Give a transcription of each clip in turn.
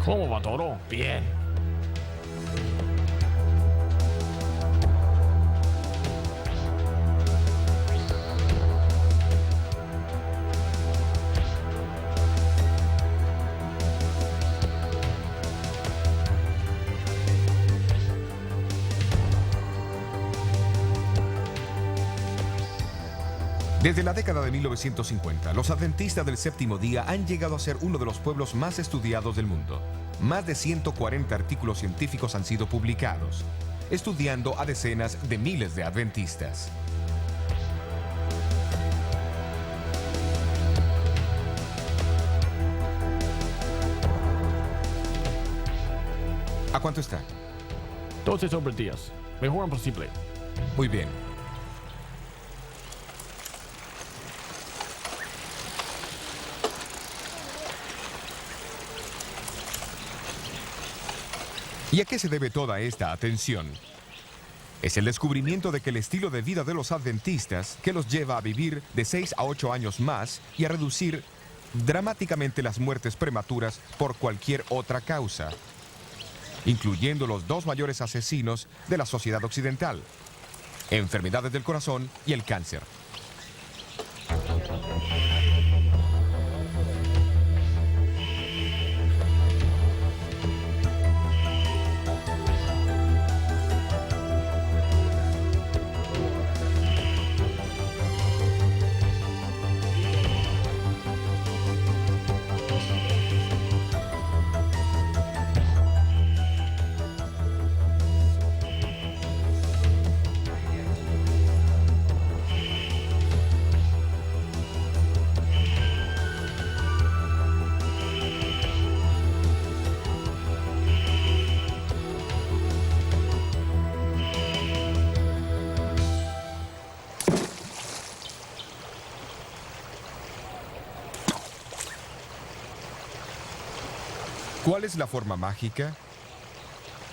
¿Cómo va todo? Bien. Desde la década de 1950, los adventistas del séptimo día han llegado a ser uno de los pueblos más estudiados del mundo. Más de 140 artículos científicos han sido publicados, estudiando a decenas de miles de adventistas. ¿A cuánto está? 12 sobre 10. Mejor imposible. Muy bien. ¿Y a qué se debe toda esta atención? Es el descubrimiento de que el estilo de vida de los adventistas, que los lleva a vivir de 6 a 8 años más y a reducir dramáticamente las muertes prematuras por cualquier otra causa, incluyendo los dos mayores asesinos de la sociedad occidental: enfermedades del corazón y el cáncer. ¿Cuál es la forma mágica?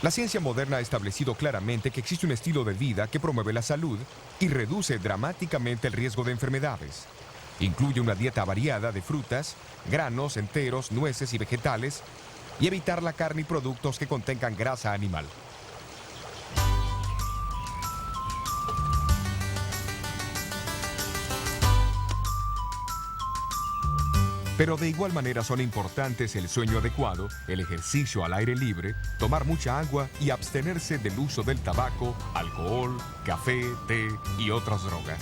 La ciencia moderna ha establecido claramente que existe un estilo de vida que promueve la salud y reduce dramáticamente el riesgo de enfermedades. Incluye una dieta variada de frutas, granos enteros, nueces y vegetales, y evitar la carne y productos que contengan grasa animal. Pero de igual manera son importantes el sueño adecuado, el ejercicio al aire libre, tomar mucha agua y abstenerse del uso del tabaco, alcohol, café, té y otras drogas.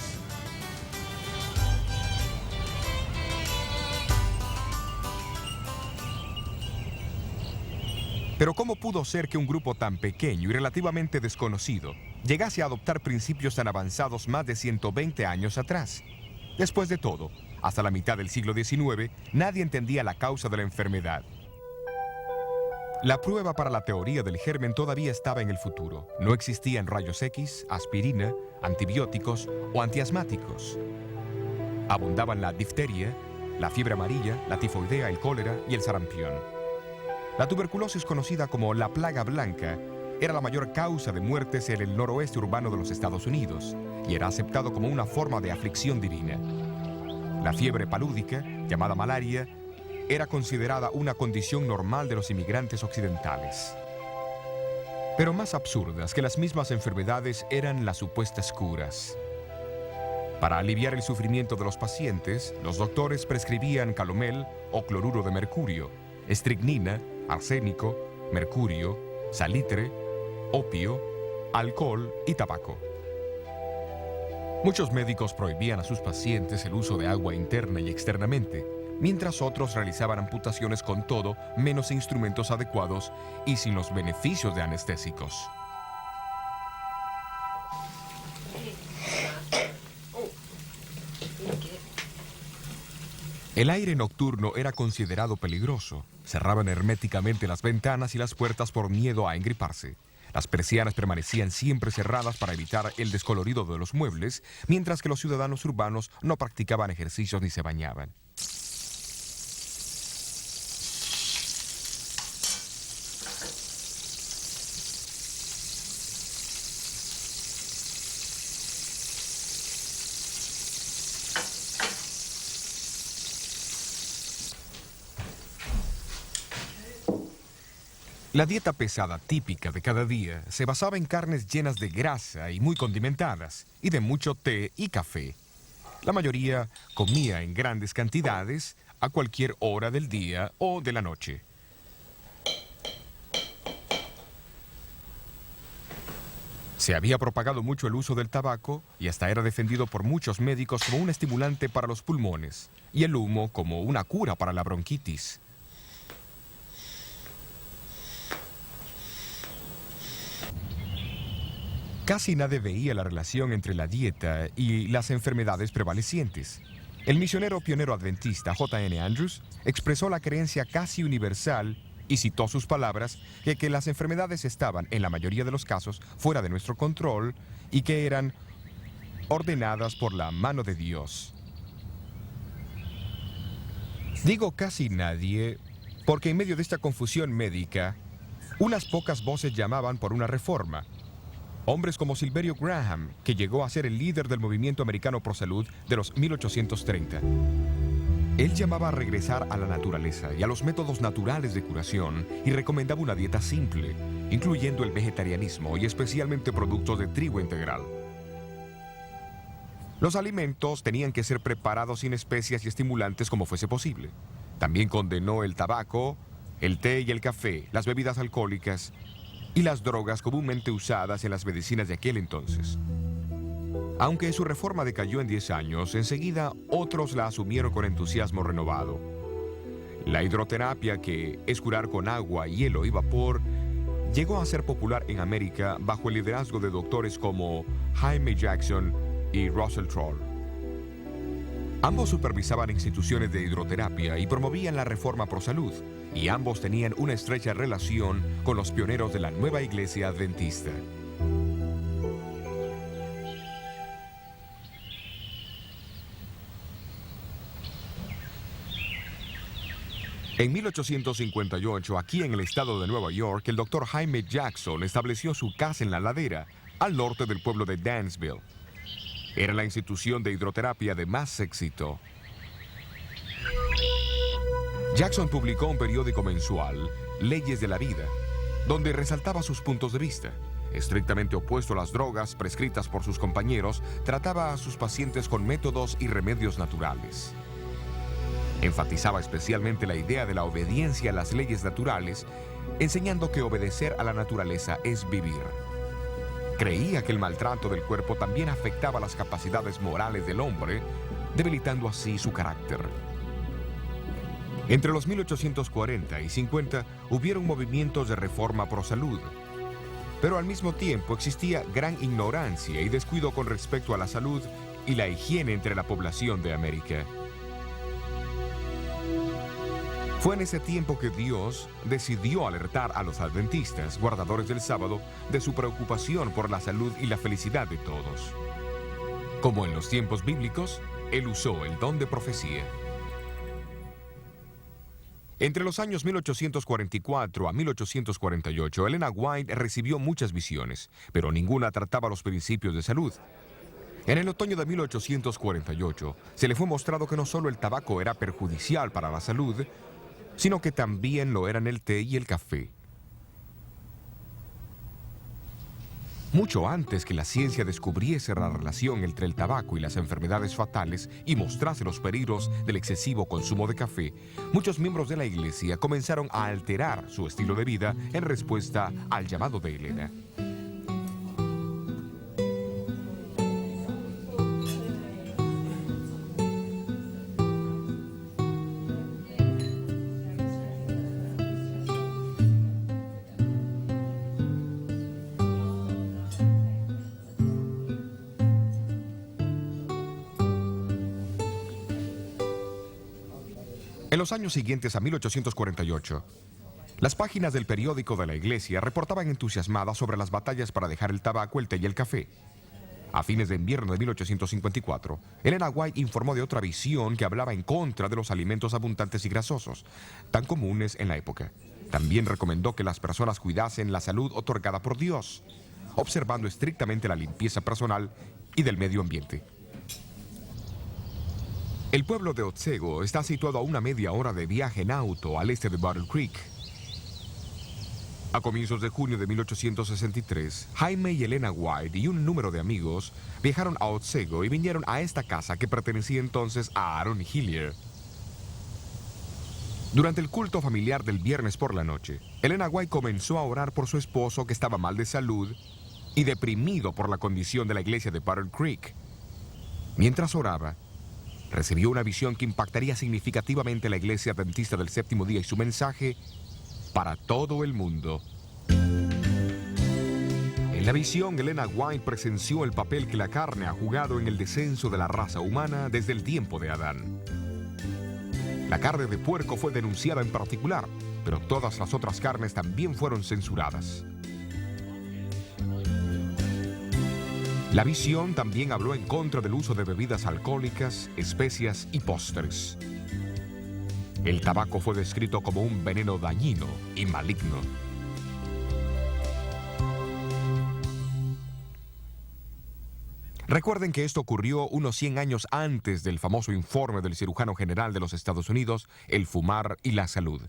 Pero ¿cómo pudo ser que un grupo tan pequeño y relativamente desconocido llegase a adoptar principios tan avanzados más de 120 años atrás? Después de todo, hasta la mitad del siglo XIX, nadie entendía la causa de la enfermedad. La prueba para la teoría del germen todavía estaba en el futuro. No existían rayos X, aspirina, antibióticos o antiasmáticos. Abundaban la difteria, la fiebre amarilla, la tifoidea, el cólera y el sarampión. La tuberculosis, conocida como la plaga blanca, era la mayor causa de muertes en el noroeste urbano de los Estados Unidos y era aceptado como una forma de aflicción divina. La fiebre palúdica, llamada malaria, era considerada una condición normal de los inmigrantes occidentales. Pero más absurdas que las mismas enfermedades eran las supuestas curas. Para aliviar el sufrimiento de los pacientes, los doctores prescribían calomel o cloruro de mercurio, estricnina, arsénico, mercurio, salitre, opio, alcohol y tabaco. Muchos médicos prohibían a sus pacientes el uso de agua interna y externamente, mientras otros realizaban amputaciones con todo menos instrumentos adecuados y sin los beneficios de anestésicos. El aire nocturno era considerado peligroso. Cerraban herméticamente las ventanas y las puertas por miedo a engriparse. Las persianas permanecían siempre cerradas para evitar el descolorido de los muebles, mientras que los ciudadanos urbanos no practicaban ejercicios ni se bañaban. La dieta pesada típica de cada día se basaba en carnes llenas de grasa y muy condimentadas, y de mucho té y café. La mayoría comía en grandes cantidades a cualquier hora del día o de la noche. Se había propagado mucho el uso del tabaco y hasta era defendido por muchos médicos como un estimulante para los pulmones y el humo como una cura para la bronquitis. Casi nadie veía la relación entre la dieta y las enfermedades prevalecientes. El misionero pionero adventista J.N. Andrews expresó la creencia casi universal y citó sus palabras que las enfermedades estaban, en la mayoría de los casos, fuera de nuestro control y que eran ordenadas por la mano de Dios. Digo casi nadie porque en medio de esta confusión médica, unas pocas voces llamaban por una reforma. Hombres como Silverio Graham, que llegó a ser el líder del movimiento americano pro salud de los 1830. Él llamaba a regresar a la naturaleza y a los métodos naturales de curación y recomendaba una dieta simple, incluyendo el vegetarianismo y especialmente productos de trigo integral. Los alimentos tenían que ser preparados sin especias y estimulantes como fuese posible. También condenó el tabaco, el té y el café, las bebidas alcohólicas y las drogas comúnmente usadas en las medicinas de aquel entonces. Aunque su reforma decayó en 10 años, enseguida otros la asumieron con entusiasmo renovado. La hidroterapia, que es curar con agua, hielo y vapor, llegó a ser popular en América bajo el liderazgo de doctores como Jaime Jackson y Russell Troll. Ambos supervisaban instituciones de hidroterapia y promovían la reforma pro salud, y ambos tenían una estrecha relación con los pioneros de la nueva iglesia adventista. En 1858, aquí en el estado de Nueva York, el doctor Jaime Jackson estableció su casa en la ladera, al norte del pueblo de Dansville. Era la institución de hidroterapia de más éxito. Jackson publicó un periódico mensual, Leyes de la Vida, donde resaltaba sus puntos de vista. Estrictamente opuesto a las drogas prescritas por sus compañeros, trataba a sus pacientes con métodos y remedios naturales. Enfatizaba especialmente la idea de la obediencia a las leyes naturales, enseñando que obedecer a la naturaleza es vivir. Creía que el maltrato del cuerpo también afectaba las capacidades morales del hombre, debilitando así su carácter. Entre los 1840 y 50 hubieron movimientos de reforma pro salud, pero al mismo tiempo existía gran ignorancia y descuido con respecto a la salud y la higiene entre la población de América. Fue en ese tiempo que Dios decidió alertar a los adventistas, guardadores del sábado, de su preocupación por la salud y la felicidad de todos. Como en los tiempos bíblicos, Él usó el don de profecía. Entre los años 1844 a 1848, Elena White recibió muchas visiones, pero ninguna trataba los principios de salud. En el otoño de 1848, se le fue mostrado que no solo el tabaco era perjudicial para la salud, sino que también lo eran el té y el café. Mucho antes que la ciencia descubriese la relación entre el tabaco y las enfermedades fatales y mostrase los peligros del excesivo consumo de café, muchos miembros de la iglesia comenzaron a alterar su estilo de vida en respuesta al llamado de Elena. En los años siguientes a 1848, las páginas del periódico de la iglesia reportaban entusiasmadas sobre las batallas para dejar el tabaco, el té y el café. A fines de invierno de 1854, Elena White informó de otra visión que hablaba en contra de los alimentos abundantes y grasosos, tan comunes en la época. También recomendó que las personas cuidasen la salud otorgada por Dios, observando estrictamente la limpieza personal y del medio ambiente. El pueblo de Otsego está situado a una media hora de viaje en auto al este de Battle Creek. A comienzos de junio de 1863, Jaime y Elena White y un número de amigos viajaron a Otsego y vinieron a esta casa que pertenecía entonces a Aaron Hillier. Durante el culto familiar del viernes por la noche, Elena White comenzó a orar por su esposo que estaba mal de salud y deprimido por la condición de la iglesia de Battle Creek. Mientras oraba, recibió una visión que impactaría significativamente a la iglesia adventista del séptimo día y su mensaje para todo el mundo. En la visión, Elena White presenció el papel que la carne ha jugado en el descenso de la raza humana desde el tiempo de Adán. La carne de puerco fue denunciada en particular, pero todas las otras carnes también fueron censuradas. La visión también habló en contra del uso de bebidas alcohólicas, especias y postres. El tabaco fue descrito como un veneno dañino y maligno. Recuerden que esto ocurrió unos 100 años antes del famoso informe del cirujano general de los Estados Unidos, El fumar y la salud.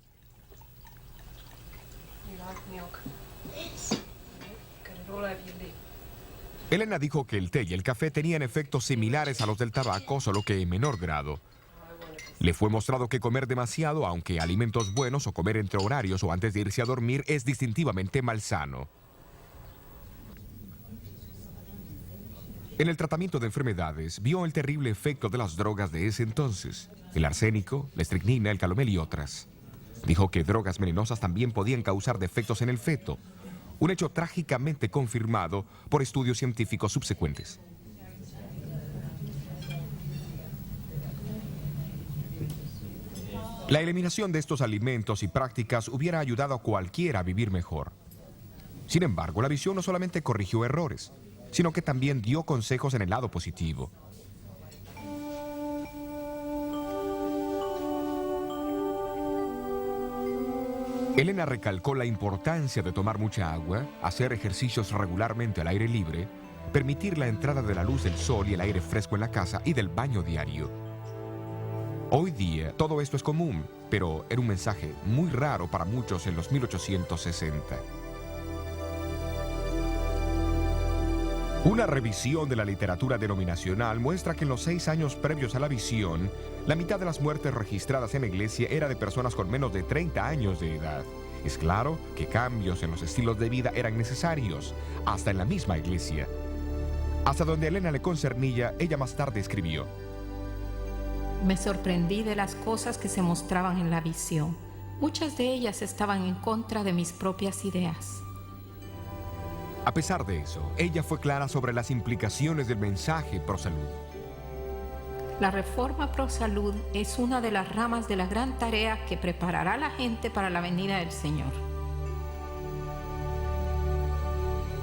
Elena dijo que el té y el café tenían efectos similares a los del tabaco, solo que en menor grado. Le fue mostrado que comer demasiado, aunque alimentos buenos, o comer entre horarios o antes de irse a dormir, es distintivamente malsano. En el tratamiento de enfermedades, vio el terrible efecto de las drogas de ese entonces: el arsénico, la estricnina, el calomel y otras. Dijo que drogas venenosas también podían causar defectos en el feto, un hecho trágicamente confirmado por estudios científicos subsecuentes. La eliminación de estos alimentos y prácticas hubiera ayudado a cualquiera a vivir mejor. Sin embargo, la visión no solamente corrigió errores, sino que también dio consejos en el lado positivo. Elena recalcó la importancia de tomar mucha agua, hacer ejercicios regularmente al aire libre, permitir la entrada de la luz del sol y el aire fresco en la casa y del baño diario. Hoy día todo esto es común, pero era un mensaje muy raro para muchos en los 1860. Una revisión de la literatura denominacional muestra que en los 6 años previos a la visión, la mitad de las muertes registradas en la iglesia era de personas con menos de 30 años de edad. Es claro que cambios en los estilos de vida eran necesarios, hasta en la misma iglesia. Hasta donde a Elena le concernía, ella más tarde escribió: Me sorprendí de las cosas que se mostraban en la visión. Muchas de ellas estaban en contra de mis propias ideas. A pesar de eso, ella fue clara sobre las implicaciones del mensaje pro salud. La reforma pro salud es una de las ramas de la gran tarea que preparará a la gente para la venida del Señor.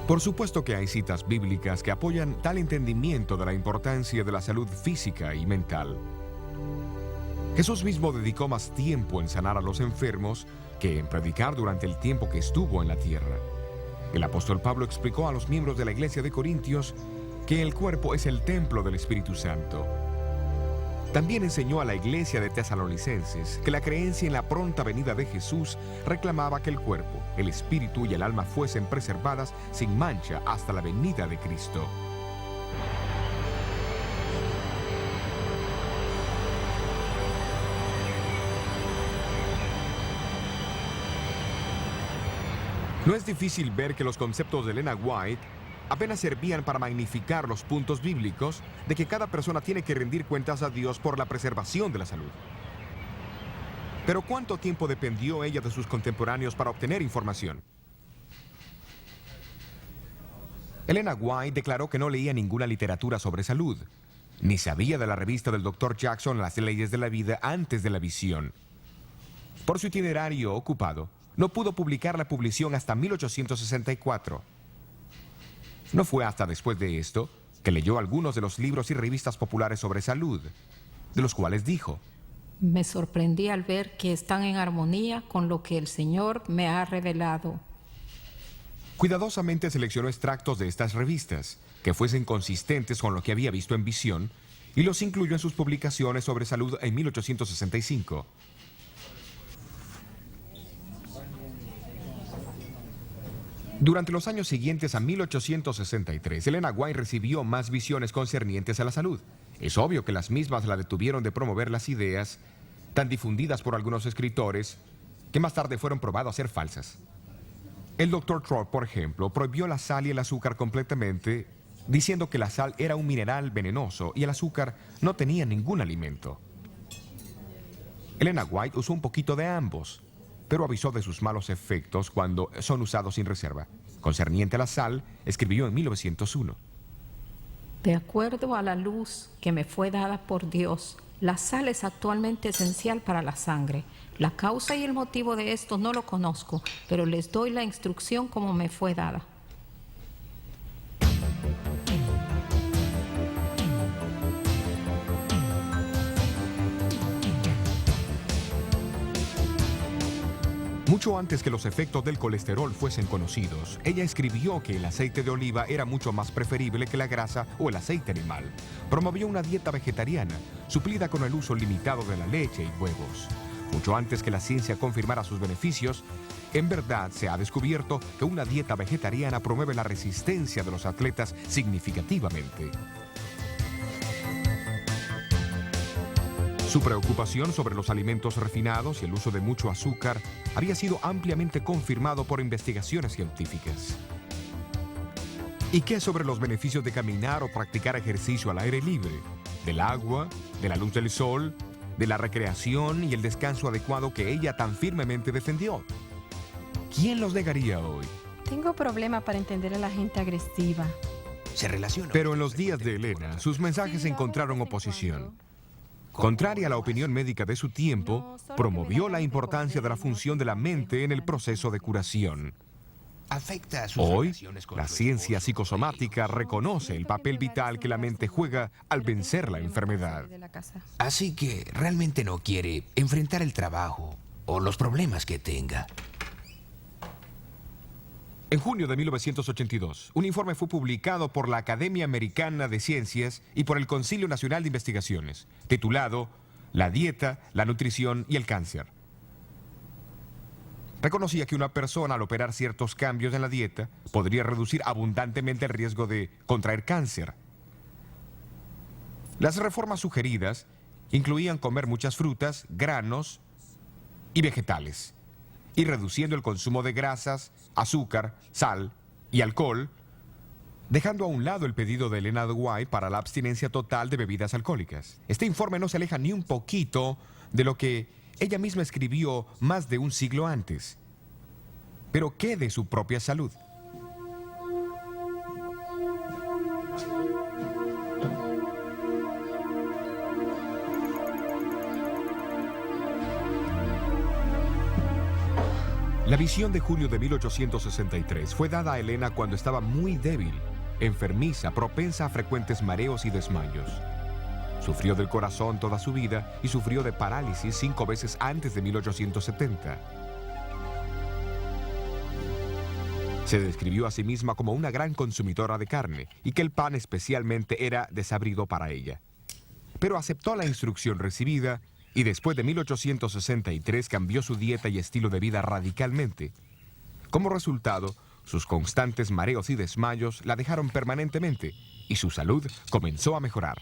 Por supuesto que hay citas bíblicas que apoyan tal entendimiento de la importancia de la salud física y mental. Jesús mismo dedicó más tiempo en sanar a los enfermos que en predicar durante el tiempo que estuvo en la tierra. El apóstol Pablo explicó a los miembros de la iglesia de Corintios que el cuerpo es el templo del Espíritu Santo. También enseñó a la iglesia de Tesalonicenses que la creencia en la pronta venida de Jesús reclamaba que el cuerpo, el espíritu y el alma fuesen preservadas sin mancha hasta la venida de Cristo. No es difícil ver que los conceptos de Elena White apenas servían para magnificar los puntos bíblicos de que cada persona tiene que rendir cuentas a Dios por la preservación de la salud. Pero ¿cuánto tiempo dependió ella de sus contemporáneos para obtener información? Elena White declaró que no leía ninguna literatura sobre salud, ni sabía de la revista del Dr. Jackson Las leyes de la vida antes de la visión. Por su itinerario ocupado, no pudo publicar la publicación hasta 1864. No fue hasta después de esto que leyó algunos de los libros y revistas populares sobre salud, de los cuales dijo: Me sorprendí al ver que están en armonía con lo que el Señor me ha revelado. Cuidadosamente seleccionó extractos de estas revistas que fuesen consistentes con lo que había visto en visión y los incluyó en sus publicaciones sobre salud en 1865. Durante los años siguientes a 1863, Elena White recibió más visiones concernientes a la salud. Es obvio que las mismas la detuvieron de promover las ideas tan difundidas por algunos escritores que más tarde fueron probados a ser falsas. El Dr. Thorpe, por ejemplo, prohibió la sal y el azúcar completamente, diciendo que la sal era un mineral venenoso y el azúcar no tenía ningún alimento. Elena White usó un poquito de ambos, pero avisó de sus malos efectos cuando son usados sin reserva. Concerniente a la sal, escribió en 1901. De acuerdo a la luz que me fue dada por Dios, la sal es actualmente esencial para la sangre. La causa y el motivo de esto no lo conozco, pero les doy la instrucción como me fue dada. Mucho antes que los efectos del colesterol fuesen conocidos, ella escribió que el aceite de oliva era mucho más preferible que la grasa o el aceite animal. Promovió una dieta vegetariana, suplida con el uso limitado de la leche y huevos. Mucho antes que la ciencia confirmara sus beneficios, en verdad se ha descubierto que una dieta vegetariana promueve la resistencia de los atletas significativamente. Su preocupación sobre los alimentos refinados y el uso de mucho azúcar había sido ampliamente confirmado por investigaciones científicas. ¿Y qué sobre los beneficios de caminar o practicar ejercicio al aire libre? Del agua, de la luz del sol, de la recreación y el descanso adecuado que ella tan firmemente defendió. ¿Quién los negaría hoy? Tengo problema para entender a la gente agresiva. Se relaciona. Pero en los días de Elena, sus mensajes encontraron oposición. Contraria a la opinión médica de su tiempo, promovió la importancia de la función de la mente en el proceso de curación. Afecta a sus Hoy, relaciones con la su ciencia esposo, psicosomática reconoce el papel vital que la mente juega al vencer la enfermedad. Así que realmente no quiere enfrentar el trabajo o los problemas que tenga. En junio de 1982, un informe fue publicado por la Academia Americana de Ciencias y por el Concilio Nacional de Investigaciones, titulado La dieta, la nutrición y el cáncer. Reconocía que una persona al operar ciertos cambios en la dieta podría reducir abundantemente el riesgo de contraer cáncer. Las reformas sugeridas incluían comer muchas frutas, granos y vegetales, y reduciendo el consumo de grasas, azúcar, sal y alcohol, dejando a un lado el pedido de Elena White para la abstinencia total de bebidas alcohólicas. Este informe no se aleja ni un poquito de lo que ella misma escribió más de un siglo antes. Pero ¿qué de su propia salud? La visión de julio de 1863 fue dada a Elena cuando estaba muy débil, enfermiza, propensa a frecuentes mareos y desmayos. Sufrió del corazón toda su vida y sufrió de parálisis 5 veces antes de 1870. Se describió a sí misma como una gran consumidora de carne y que el pan especialmente era desabrido para ella. Pero aceptó la instrucción recibida y después de 1863 cambió su dieta y estilo de vida radicalmente. Como resultado, sus constantes mareos y desmayos la dejaron permanentemente y su salud comenzó a mejorar.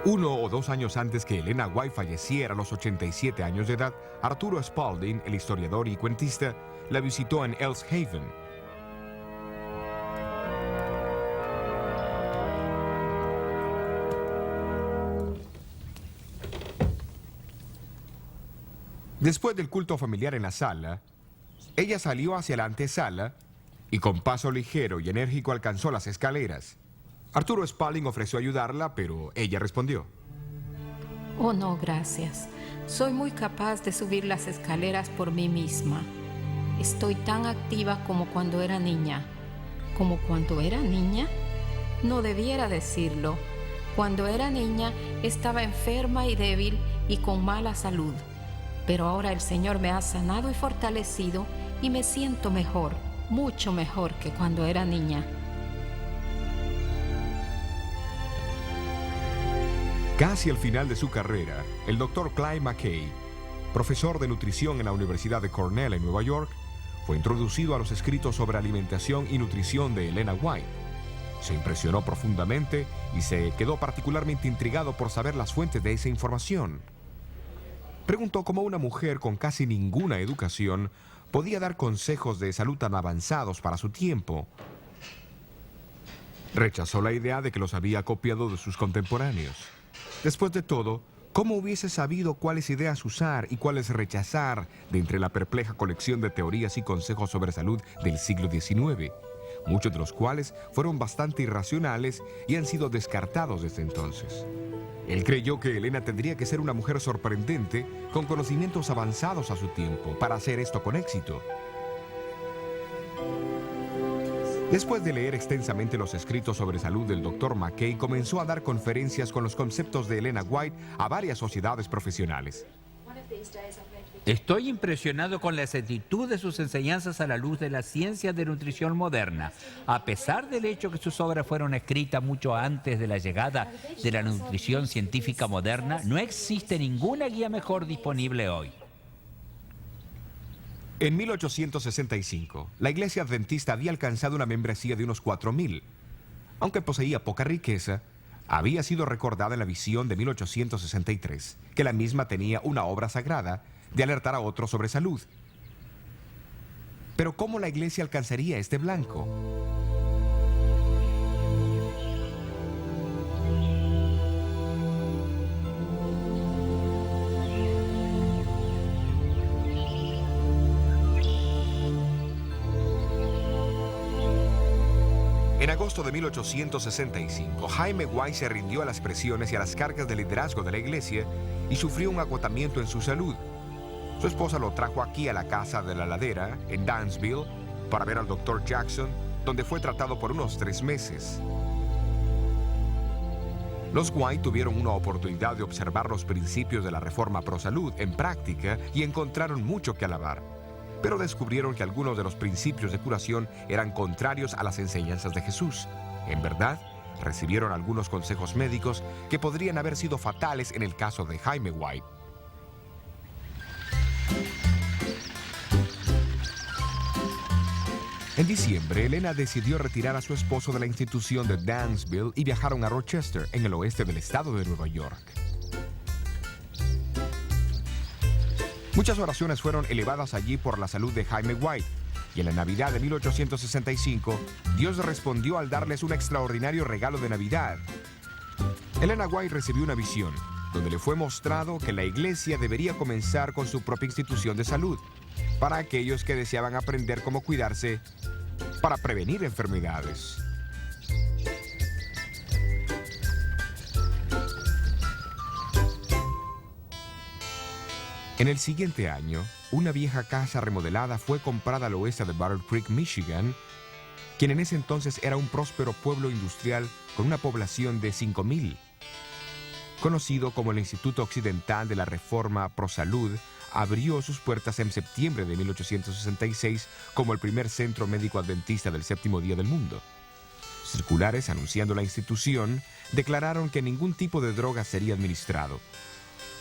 Uno o 2 años antes que Elena White falleciera a los 87 años de edad, Arturo Spalding, el historiador y cuentista, la visitó en Ellis Haven. Después del culto familiar en la sala, ella salió hacia la antesala y con paso ligero y enérgico alcanzó las escaleras. Arturo Spalding ofreció ayudarla, pero ella respondió: Oh, no, gracias. Soy muy capaz de subir las escaleras por mí misma. Estoy tan activa como cuando era niña. ¿Como cuando era niña? No debiera decirlo. Cuando era niña estaba enferma y débil y con mala salud. Pero ahora el Señor me ha sanado y fortalecido y me siento mejor, mucho mejor que cuando era niña. Casi al final de su carrera, el Dr. Clyde McKay, profesor de nutrición en la Universidad de Cornell en Nueva York, fue introducido a los escritos sobre alimentación y nutrición de Elena White. Se impresionó profundamente y se quedó particularmente intrigado por saber las fuentes de esa información. Preguntó cómo una mujer con casi ninguna educación podía dar consejos de salud tan avanzados para su tiempo. Rechazó la idea de que los había copiado de sus contemporáneos. Después de todo, ¿cómo hubiese sabido cuáles ideas usar y cuáles rechazar de entre la perpleja colección de teorías y consejos sobre salud del siglo XIX? Muchos de los cuales fueron bastante irracionales y han sido descartados desde entonces. Él creyó que Elena tendría que ser una mujer sorprendente, con conocimientos avanzados a su tiempo, para hacer esto con éxito. Después de leer extensamente los escritos sobre salud del Dr. McKay, comenzó a dar conferencias con los conceptos de Elena White a varias sociedades profesionales. Estoy impresionado con la exactitud de sus enseñanzas a la luz de la ciencia de nutrición moderna. A pesar del hecho que sus obras fueron escritas mucho antes de la llegada de la nutrición científica moderna, no existe ninguna guía mejor disponible hoy. En 1865, la Iglesia Adventista había alcanzado una membresía de unos 4,000. Aunque poseía poca riqueza, había sido recordada en la visión de 1863, que la misma tenía una obra sagrada de alertar a otros sobre salud. Pero ¿cómo la Iglesia alcanzaría este blanco? En agosto de 1865, Jaime White se rindió a las presiones y a las cargas de liderazgo de la iglesia y sufrió un agotamiento en su salud. Su esposa lo trajo aquí a la casa de la ladera, en Dansville, para ver al Dr. Jackson, donde fue tratado por unos 3 meses. Los White tuvieron una oportunidad de observar los principios de la reforma pro salud en práctica y encontraron mucho que alabar. Pero descubrieron que algunos de los principios de curación eran contrarios a las enseñanzas de Jesús. En verdad, recibieron algunos consejos médicos que podrían haber sido fatales en el caso de Jaime White. En diciembre, Elena decidió retirar a su esposo de la institución de Dansville y viajaron a Rochester, en el oeste del estado de Nueva York. Muchas oraciones fueron elevadas allí por la salud de Jaime White, y en la Navidad de 1865, Dios respondió al darles un extraordinario regalo de Navidad. Elena White recibió una visión, donde le fue mostrado que la iglesia debería comenzar con su propia institución de salud, para aquellos que deseaban aprender cómo cuidarse para prevenir enfermedades. En el siguiente año, una vieja casa remodelada fue comprada al oeste de Battle Creek, Michigan, quien en ese entonces era un próspero pueblo industrial con una población de 5,000. Conocido como el Instituto Occidental de la Reforma Pro Salud, abrió sus puertas en septiembre de 1866 como el primer centro médico adventista del séptimo día del mundo. Circulares anunciando la institución declararon que ningún tipo de droga sería administrado.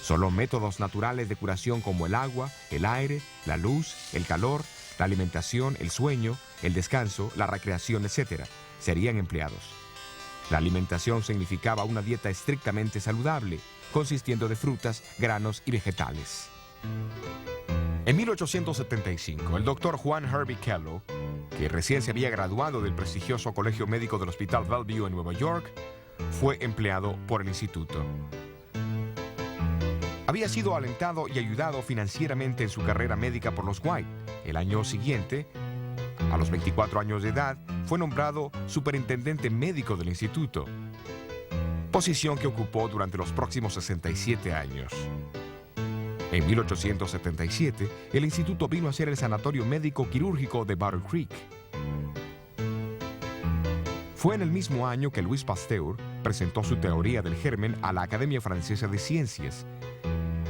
Solo métodos naturales de curación como el agua, el aire, la luz, el calor, la alimentación, el sueño, el descanso, la recreación, etc., serían empleados. La alimentación significaba una dieta estrictamente saludable, consistiendo de frutas, granos y vegetales. En 1875, el doctor Juan Hervey Kellogg, que recién se había graduado del prestigioso Colegio Médico del Hospital Bellevue en Nueva York, fue empleado por el instituto. Había sido alentado y ayudado financieramente en su carrera médica por los White. El año siguiente, a los 24 años de edad, fue nombrado superintendente médico del instituto, posición que ocupó durante los próximos 67 años. En 1877, el instituto vino a ser el Sanatorio Médico Quirúrgico de Battle Creek. Fue en el mismo año que Louis Pasteur presentó su teoría del germen a la Academia Francesa de Ciencias.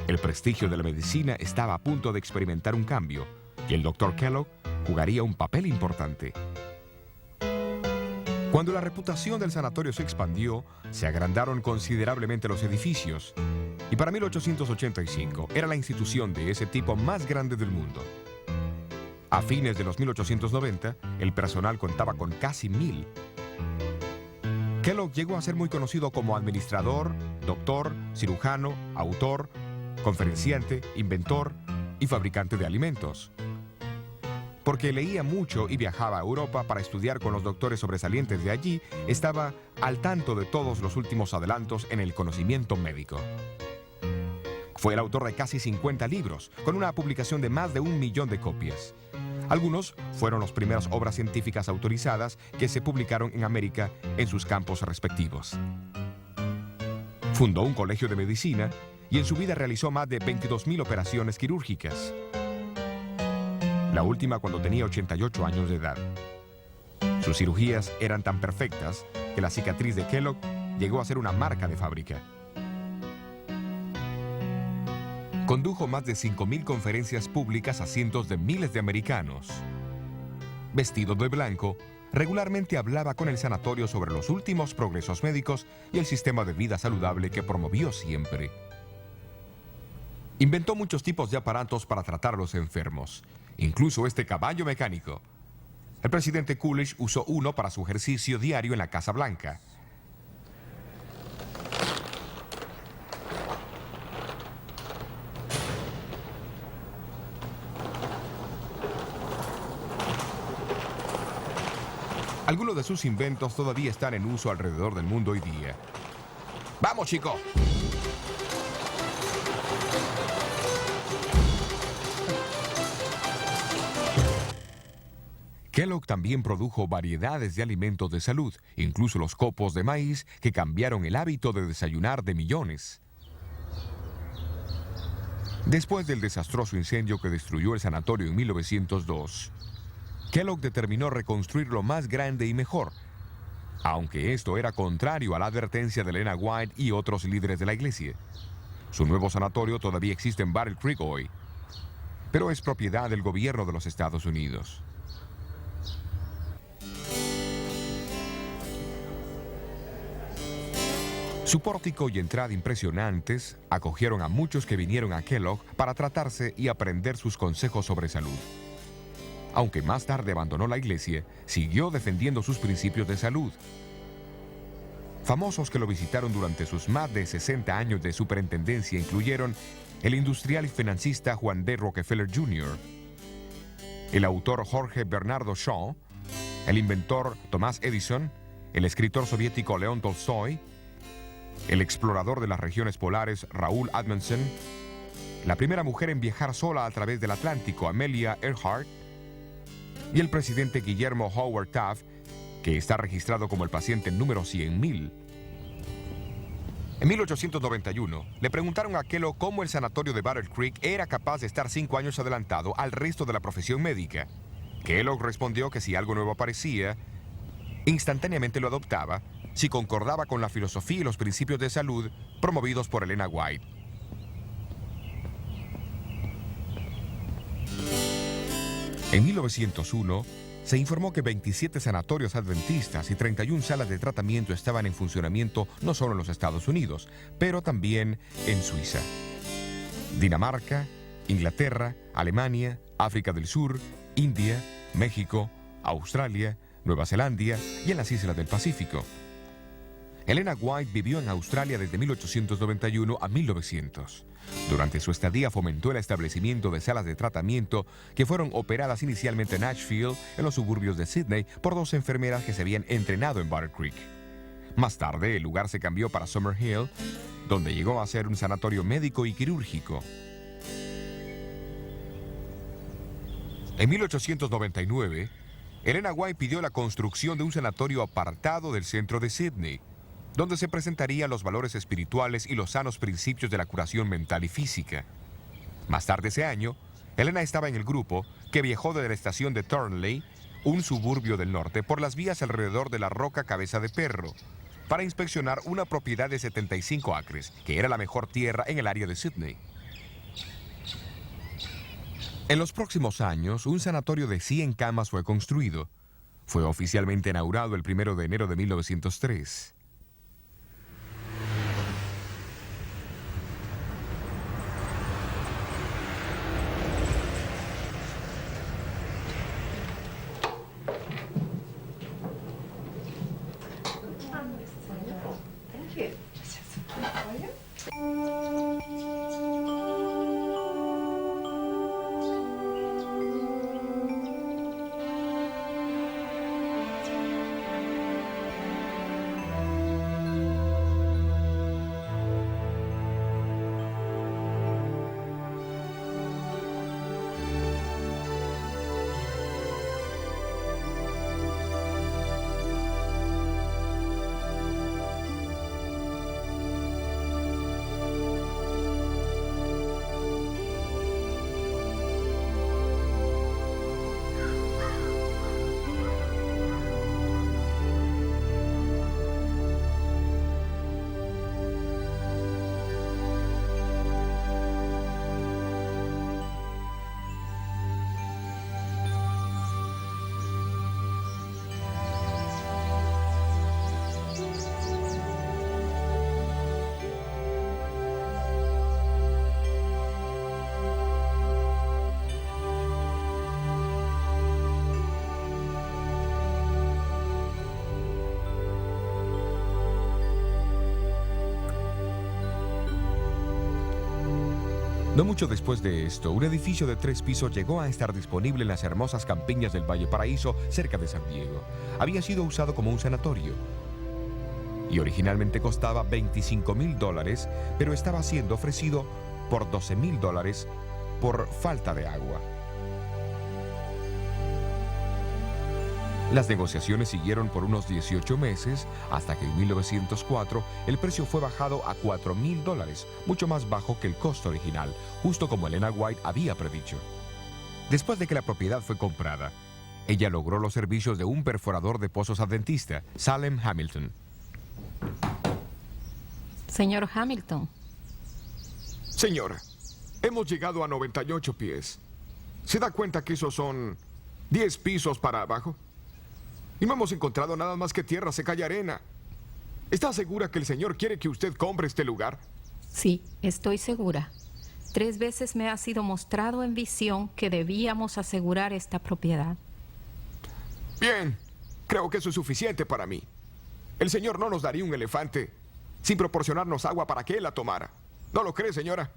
El prestigio de la medicina estaba a punto de experimentar un cambio, y el Dr. Kellogg jugaría un papel importante. Cuando la reputación del sanatorio se expandió, se agrandaron considerablemente los edificios, y para 1885 era la institución de ese tipo más grande del mundo. A fines de los 1890, el personal contaba con casi 1000. Kellogg llegó a ser muy conocido como administrador, doctor, cirujano, autor, conferenciante, inventor y fabricante de alimentos. Porque leía mucho y viajaba a Europa para estudiar con los doctores sobresalientes de allí, estaba al tanto de todos los últimos adelantos en el conocimiento médico. Fue el autor de casi 50 libros, con una publicación de más de 1 millón de copias. Algunos fueron las primeras obras científicas autorizadas que se publicaron en América en sus campos respectivos. Fundó un colegio de medicina y en su vida realizó más de 22.000 operaciones quirúrgicas. La última cuando tenía 88 años de edad. Sus cirugías eran tan perfectas que la cicatriz de Kellogg llegó a ser una marca de fábrica. Condujo más de 5.000 conferencias públicas a cientos de miles de americanos. Vestido de blanco, regularmente hablaba con el sanatorio sobre los últimos progresos médicos y el sistema de vida saludable que promovió siempre. Inventó muchos tipos de aparatos para tratar a los enfermos, incluso este caballo mecánico. El presidente Coolidge usó uno para su ejercicio diario en la Casa Blanca. Algunos de sus inventos todavía están en uso alrededor del mundo hoy día. ¡Vamos, chico! Kellogg también produjo variedades de alimentos de salud, incluso los copos de maíz que cambiaron el hábito de desayunar de millones. Después del desastroso incendio que destruyó el sanatorio en 1902, Kellogg determinó reconstruirlo más grande y mejor, aunque esto era contrario a la advertencia de Elena White y otros líderes de la iglesia. Su nuevo sanatorio todavía existe en Battle Creek hoy, pero es propiedad del gobierno de los Estados Unidos. Su pórtico y entrada impresionantes acogieron a muchos que vinieron a Kellogg para tratarse y aprender sus consejos sobre salud. Aunque más tarde abandonó la iglesia, siguió defendiendo sus principios de salud. Famosos que lo visitaron durante sus más de 60 años de superintendencia incluyeron el industrial y financista Juan D. Rockefeller Jr., el autor Jorge Bernardo Shaw, el inventor Thomas Edison, el escritor soviético León Tolstoy, el explorador de las regiones polares Raúl Amundsen, la primera mujer en viajar sola a través del Atlántico, Amelia Earhart, y el presidente Guillermo Howard Taft, que está registrado como el paciente número 100.000. En 1891, le preguntaron a Kellogg cómo el sanatorio de Battle Creek era capaz de estar 5 años adelantado al resto de la profesión médica. Kellogg respondió que si algo nuevo aparecía, instantáneamente lo adoptaba si concordaba con la filosofía y los principios de salud promovidos por Elena White. En 1901, se informó que 27 sanatorios adventistas y 31 salas de tratamiento estaban en funcionamiento no solo en los Estados Unidos, pero también en Suiza, Dinamarca, Inglaterra, Alemania, África del Sur, India, México, Australia, Nueva Zelanda y en las islas del Pacífico. Elena White vivió en Australia desde 1891 a 1900. Durante su estadía fomentó el establecimiento de salas de tratamiento que fueron operadas inicialmente en Ashfield, en los suburbios de Sydney, por 2 enfermeras que se habían entrenado en Battle Creek. Más tarde, el lugar se cambió para Summerhill, donde llegó a ser un sanatorio médico y quirúrgico. En 1899, Elena White pidió la construcción de un sanatorio apartado del centro de Sydney, donde se presentarían los valores espirituales y los sanos principios de la curación mental y física. Más tarde ese año, Elena estaba en el grupo que viajó desde la estación de Thornley, un suburbio del norte, por las vías alrededor de la Roca Cabeza de Perro, para inspeccionar una propiedad de 75 acres, que era la mejor tierra en el área de Sydney. En los próximos años, un sanatorio de 100 camas fue construido. Fue oficialmente inaugurado el 1 de enero de 1903. No mucho después de esto, un edificio de 3 pisos llegó a estar disponible en las hermosas campiñas del Valle Paraíso, cerca de San Diego. Había sido usado como un sanatorio y originalmente costaba $25,000, pero estaba siendo ofrecido por $12,000 por falta de agua. Las negociaciones siguieron por unos 18 meses, hasta que en 1904 el precio fue bajado a $4,000, mucho más bajo que el costo original, justo como Elena White había predicho. Después de que la propiedad fue comprada, ella logró los servicios de un perforador de pozos adventista, Salem Hamilton. Señor Hamilton, Señora, hemos llegado a 98 pies. ¿Se da cuenta que esos son 10 pisos para abajo? Y no hemos encontrado nada más que tierra seca y arena. ¿Está segura que el Señor quiere que usted compre este lugar? sí, estoy segura. 3 veces me ha sido mostrado en visión que debíamos asegurar esta propiedad. Bien, creo que eso es suficiente para mí. El Señor no nos daría un elefante sin proporcionarnos agua para que Él la tomara. ¿No lo cree, señora?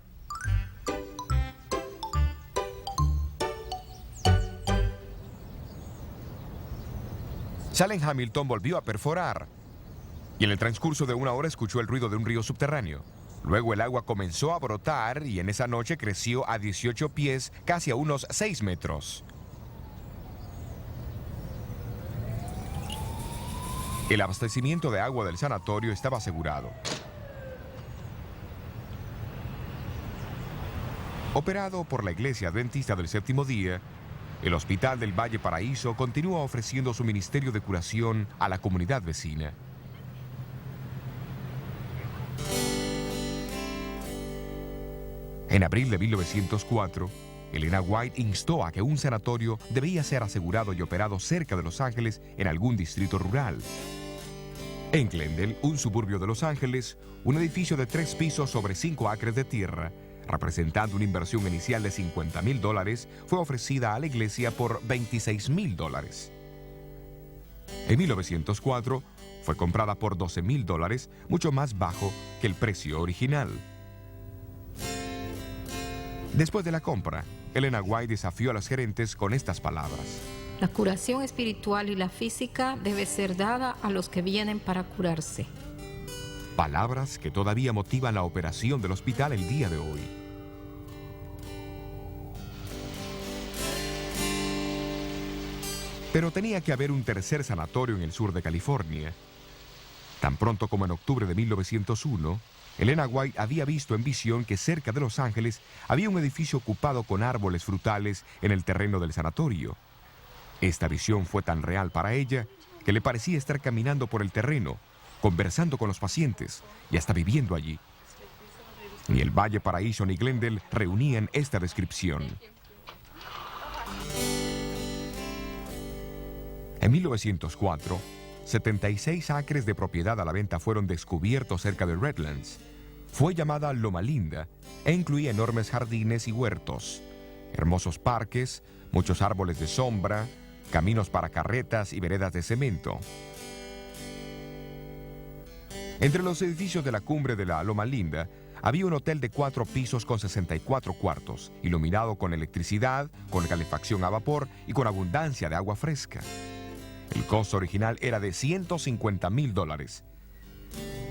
Salem Hamilton volvió a perforar y en el transcurso de 1 hora escuchó el ruido de un río subterráneo. Luego el agua comenzó a brotar y en esa noche creció a 18 pies, casi a unos 6 metros. El abastecimiento de agua del sanatorio estaba asegurado. Operado por la Iglesia Adventista del Séptimo Día, el Hospital del Valle Paraíso continúa ofreciendo su ministerio de curación a la comunidad vecina. En abril de 1904, Elena White instó a que un sanatorio debía ser asegurado y operado cerca de Los Ángeles en algún distrito rural. En Glendale, un suburbio de Los Ángeles, un edificio de 3 pisos sobre 5 acres de tierra, representando una inversión inicial de $50,000, fue ofrecida a la iglesia por $26,000. En 1904, fue comprada por $12,000, mucho más bajo que el precio original. Después de la compra, Elena White desafió a los gerentes con estas palabras. La curación espiritual y la física debe ser dada a los que vienen para curarse. Palabras que todavía motivan la operación del hospital el día de hoy. Pero tenía que haber un tercer sanatorio en el sur de California. Tan pronto como en octubre de 1901, Elena White había visto en visión que cerca de Los Ángeles había un edificio ocupado con árboles frutales en el terreno del sanatorio. Esta visión fue tan real para ella que le parecía estar caminando por el terreno, conversando con los pacientes y hasta viviendo allí. Ni el Valle Paraíso ni Glendale reunían esta descripción. En 1904, 76 acres de propiedad a la venta fueron descubiertos cerca de Redlands. Fue llamada Loma Linda e incluía enormes jardines y huertos, hermosos parques, muchos árboles de sombra, caminos para carretas y veredas de cemento. Entre los edificios de la cumbre de la Loma Linda había un hotel de 4 pisos con 64 cuartos, iluminado con electricidad, con calefacción a vapor y con abundancia de agua fresca. El costo original era de $150,000.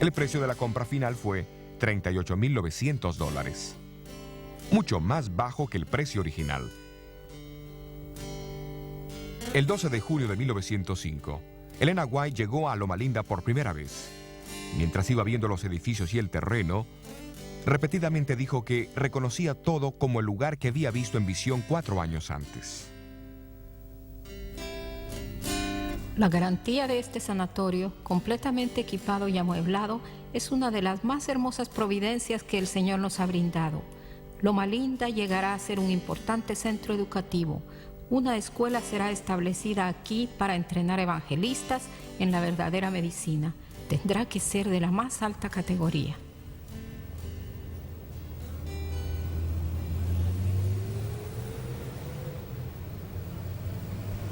El precio de la compra final fue $38,900, mucho más bajo que el precio original. El 12 de junio de 1905, Elena White llegó a Loma Linda por primera vez. Mientras iba viendo los edificios y el terreno, repetidamente dijo que reconocía todo como el lugar que había visto en visión 4 años antes. La garantía de este sanatorio, completamente equipado y amueblado, es una de las más hermosas providencias que el Señor nos ha brindado. Loma Linda llegará a ser un importante centro educativo. Una escuela será establecida aquí para entrenar evangelistas en la verdadera medicina. Tendrá que ser de la más alta categoría.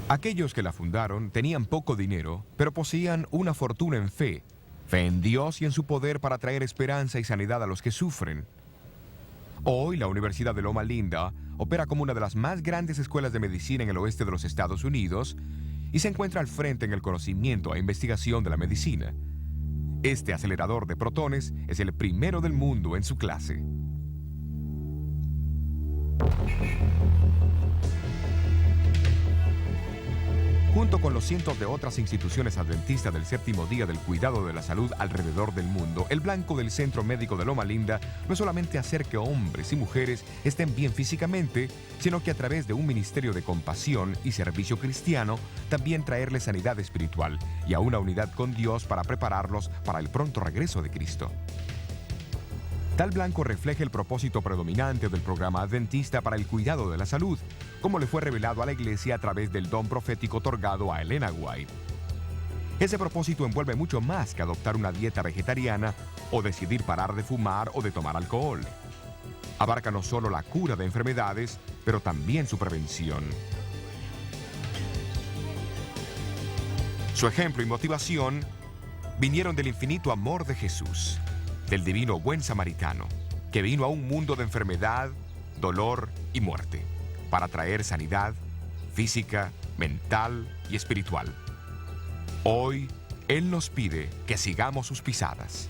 Aquellos que la fundaron tenían poco dinero, pero poseían una fortuna en fe en Dios y en su poder para traer esperanza y sanidad a los que sufren. Hoy, la Universidad de Loma Linda opera como una de las más grandes escuelas de medicina en el oeste de los Estados Unidos y se encuentra al frente en el conocimiento e investigación de la medicina. Este acelerador de protones es el primero del mundo en su clase. Junto con los cientos de otras instituciones adventistas del séptimo día del cuidado de la salud alrededor del mundo, el blanco del Centro Médico de Loma Linda no es solamente hacer que hombres y mujeres estén bien físicamente, sino que a través de un ministerio de compasión y servicio cristiano, también traerles sanidad espiritual y a una unidad con Dios para prepararlos para el pronto regreso de Cristo. Tal blanco refleja el propósito predominante del programa adventista para el cuidado de la salud, como le fue revelado a la iglesia a través del don profético otorgado a Elena White. Ese propósito envuelve mucho más que adoptar una dieta vegetariana o decidir parar de fumar o de tomar alcohol. Abarca no solo la cura de enfermedades, pero también su prevención. Su ejemplo y motivación vinieron del infinito amor de Jesús, del divino buen samaritano, que vino a un mundo de enfermedad, dolor y muerte, para traer sanidad física, mental y espiritual. Hoy, Él nos pide que sigamos sus pisadas.